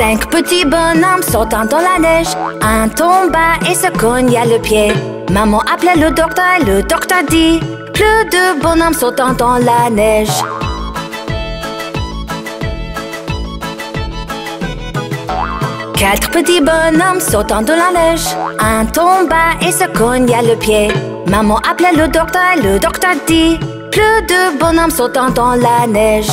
5 petits bonhommes sautant dans la neige. Un tomba et se cogna le pied. Maman appelait le docteur et le docteur dit: plus de bonhommes sautant dans la neige. Quatre petits bonhommes sautant dans la neige. Un tomba et se cogna le pied. Maman appelait le docteur et le docteur dit: plus de bonhommes sautant dans la neige.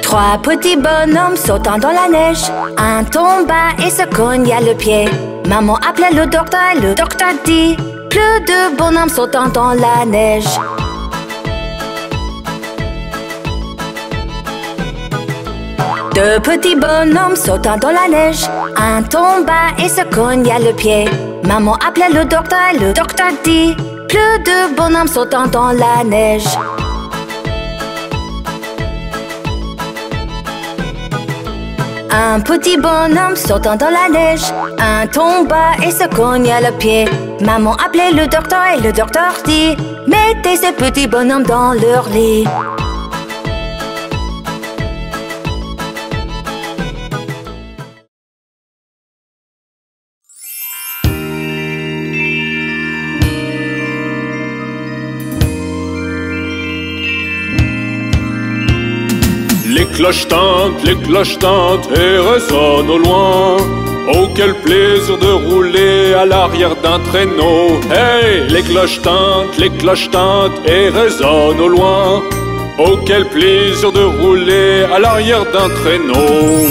Trois petits bonhommes sautant dans la neige. Un tomba et se cogna le pied. Maman appelait le docteur et le docteur dit: plus de bonhommes sautant dans la neige. Deux petits bonhommes sautant dans la neige. Un tomba et se cogna le pied. Maman appelait le docteur et le docteur dit: plus de bonhommes sautant dans la neige. Un petit bonhomme sautant dans la neige. Un tomba et se cogna le pied. Maman appelait le docteur et le docteur dit: mettez ces petits bonhommes dans leur lit. Les cloches tintent et résonnent au loin. Oh, quel plaisir de rouler à l'arrière d'un traîneau. Hey, les cloches tintent et résonnent au loin. Oh, quel plaisir de rouler à l'arrière d'un traîneau.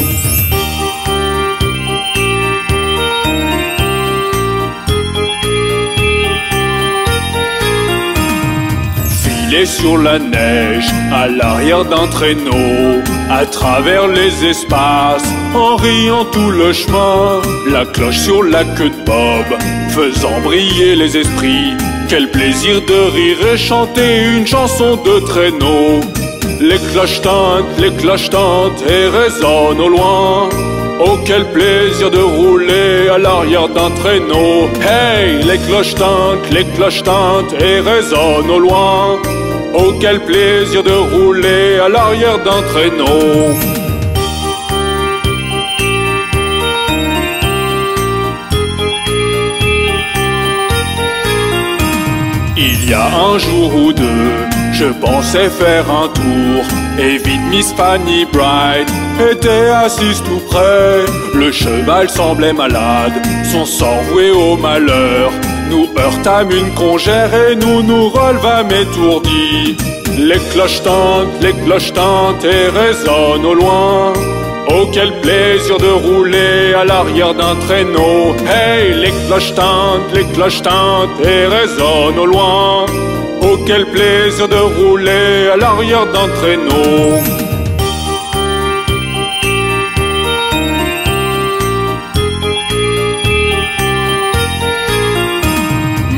Filer sur la neige à l'arrière d'un traîneau, à travers les espaces, en riant tout le chemin, la cloche sur la queue de Bob, faisant briller les esprits. Quel plaisir de rire et chanter une chanson de traîneau. Les cloches tintent et résonnent au loin. Oh, quel plaisir de rouler à l'arrière d'un traîneau. Hey, les cloches tintent et résonnent au loin. Oh, quel plaisir de rouler à l'arrière d'un traîneau. Il y a un jour ou deux, je pensais faire un tour, et vite Miss Fanny Bright était assise tout près. Le cheval semblait malade, son sang voué au malheur. Nous heurtâmes une congère et nous relevâmes étourdis. Les cloches tintent et résonnent au loin. Oh, quel plaisir de rouler à l'arrière d'un traîneau. Hey, les cloches tintent et résonnent au loin. Oh, quel plaisir de rouler à l'arrière d'un traîneau.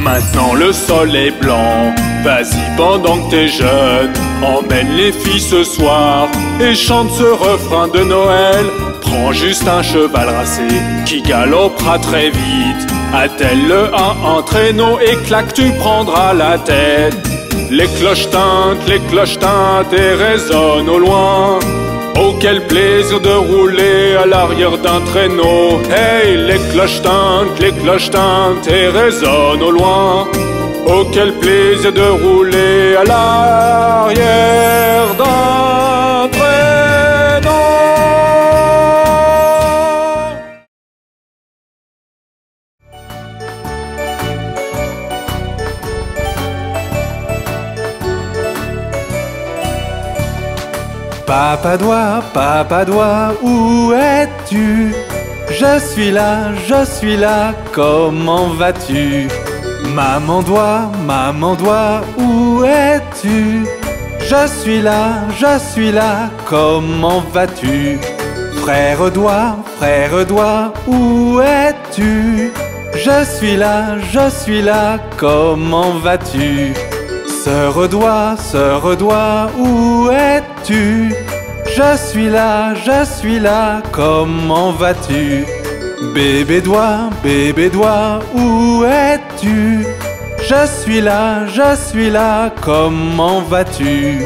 Maintenant le sol est blanc, vas-y pendant que t'es jeune, emmène les filles ce soir et chante ce refrain de Noël. Prends juste un cheval racé qui galopera très vite, attelle-le à un traîneau et clac, tu prendras la tête. Les cloches tintent et résonnent au loin. Oh, quel plaisir de rouler à l'arrière d'un traîneau. Hey, les cloches tintent et résonnent au loin. Oh, quel plaisir de rouler à l'arrière d'un traîneau. Papa doigt, où es-tu? Je suis là, comment vas-tu? Maman doigt, où es-tu? Je suis là, comment vas-tu? Frère doigt, où es-tu? Je suis là, comment vas-tu? Sœur doigt, où es-tu? Je suis là, comment vas-tu? Bébé doigt, où es-tu? Je suis là, comment vas-tu?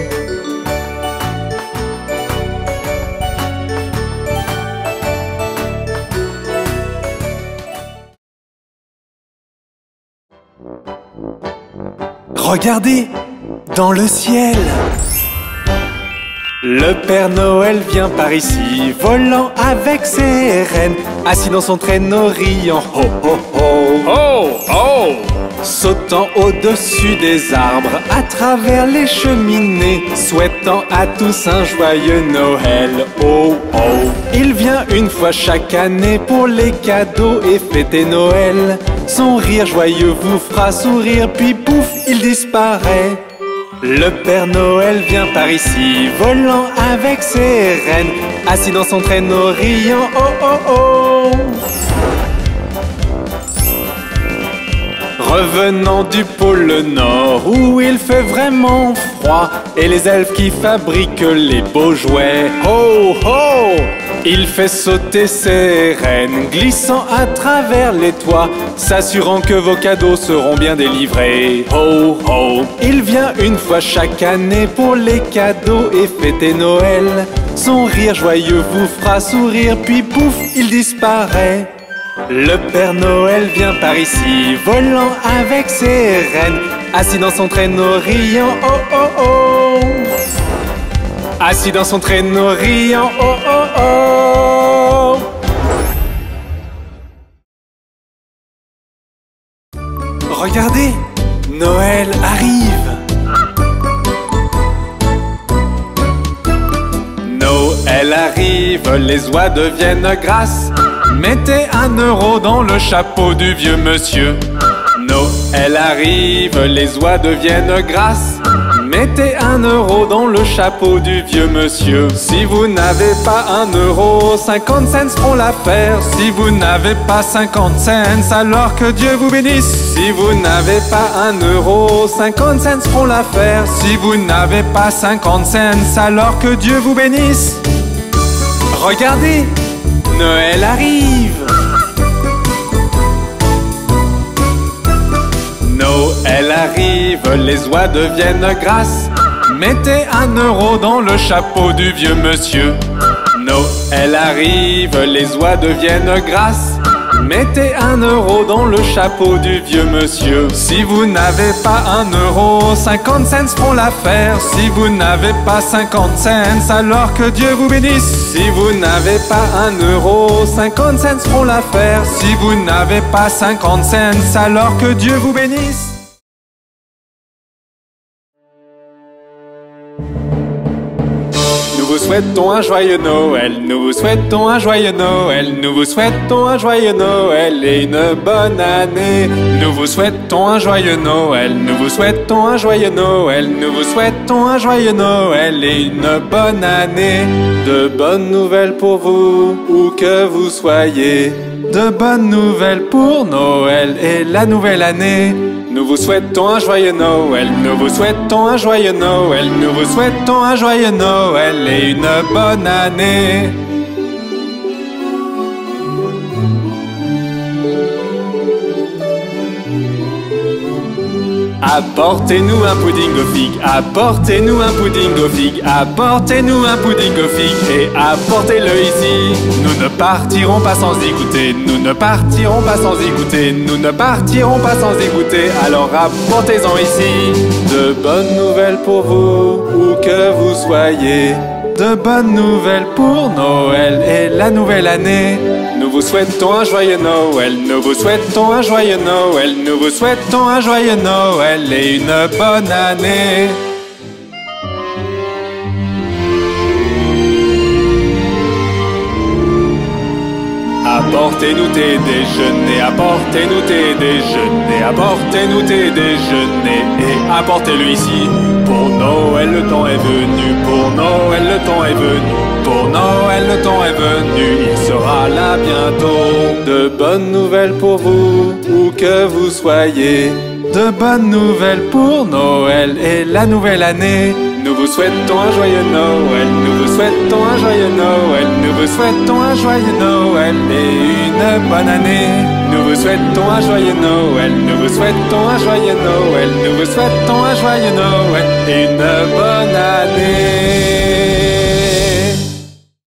Regardez, dans le ciel. Le Père Noël vient par ici, volant avec ses rennes, assis dans son traîneau riant, ho ho ho, Oh, oh! sautant au-dessus des arbres, à travers les cheminées, souhaitant à tous un joyeux Noël, oh oh. Il vient une fois chaque année pour les cadeaux et fêter Noël. Son rire joyeux vous fera sourire, puis pouf, il disparaît. Le Père Noël vient par ici, volant avec ses rennes, assis dans son traîneau riant, oh oh oh. Revenant du pôle Nord, où il fait vraiment froid, et les elfes qui fabriquent les beaux jouets, ho ho. Il fait sauter ses rennes, glissant à travers les toits, s'assurant que vos cadeaux seront bien délivrés, ho ho. Il vient une fois chaque année pour les cadeaux et fêter Noël. Son rire joyeux vous fera sourire, puis pouf, il disparaît. Le Père Noël vient par ici, volant avec ses rennes, assis dans son traîneau riant, oh oh oh. Assis dans son traîneau riant, oh oh oh. Regardez, Noël arrive. Noël arrive, les oies deviennent grasses. Mettez 1 euro dans le chapeau du vieux monsieur. Noël arrive, les oies deviennent grasses. Mettez 1 euro dans le chapeau du vieux monsieur. Si vous n'avez pas 1 euro, 50 cents feront l'affaire. Si vous n'avez pas 50 cents, alors que Dieu vous bénisse. Si vous n'avez pas 1 euro, 50 cents feront l'affaire. Si vous n'avez pas 50 cents, alors que Dieu vous bénisse. Regardez, Noël arrive. Noël arrive, les oies deviennent grasses. Mettez 1 euro dans le chapeau du vieux monsieur. Noël arrive, les oies deviennent grasses. Mettez 1 euro dans le chapeau du vieux monsieur. Si vous n'avez pas 1 euro, 50 cents feront l'affaire. Si vous n'avez pas 50 cents, alors que Dieu vous bénisse. Si vous n'avez pas 1 euro, 50 cents feront l'affaire. Si vous n'avez pas 50 cents, alors que Dieu vous bénisse. Nous vous souhaitons un joyeux Noël, nous vous souhaitons un joyeux Noël, nous vous souhaitons un joyeux Noël et une bonne année. Nous vous souhaitons un joyeux Noël, nous vous souhaitons un joyeux Noël, nous vous souhaitons un joyeux Noël et une bonne année. De bonnes nouvelles pour vous, où que vous soyez. De bonnes nouvelles pour Noël et la nouvelle année. Nous vous souhaitons un joyeux Noël, nous vous souhaitons un joyeux Noël, nous vous souhaitons un joyeux Noël et une bonne année. Apportez-nous un pudding aux figues, apportez-nous un pudding aux figues, apportez-nous un pudding aux figues et apportez-le ici. Nous ne partirons pas sans y goûter, nous ne partirons pas sans y goûter, nous ne partirons pas sans y goûter, alors apportez-en ici. De bonnes nouvelles pour vous, où que vous soyez. De bonnes nouvelles pour Noël et la nouvelle année. Nous vous souhaitons un joyeux Noël, nous vous souhaitons un joyeux Noël, nous vous souhaitons un joyeux Noël et une bonne année. Apportez-nous tes déjeuners, apportez-nous tes déjeuners, apportez-nous tes déjeuners et apportez-le ici. Pour Noël le temps est venu, pour Noël le temps est venu, pour Noël le temps est venu, il sera là bientôt. De bonnes nouvelles pour vous, où que vous soyez. De bonnes nouvelles pour Noël et la nouvelle année. Nous vous souhaitons un joyeux Noël, nous vous souhaitons un joyeux Noël, nous vous souhaitons un joyeux Noël et une bonne année. Nous vous souhaitons un joyeux Noël, nous vous souhaitons un joyeux Noël, nous vous souhaitons un joyeux Noël et une bonne année.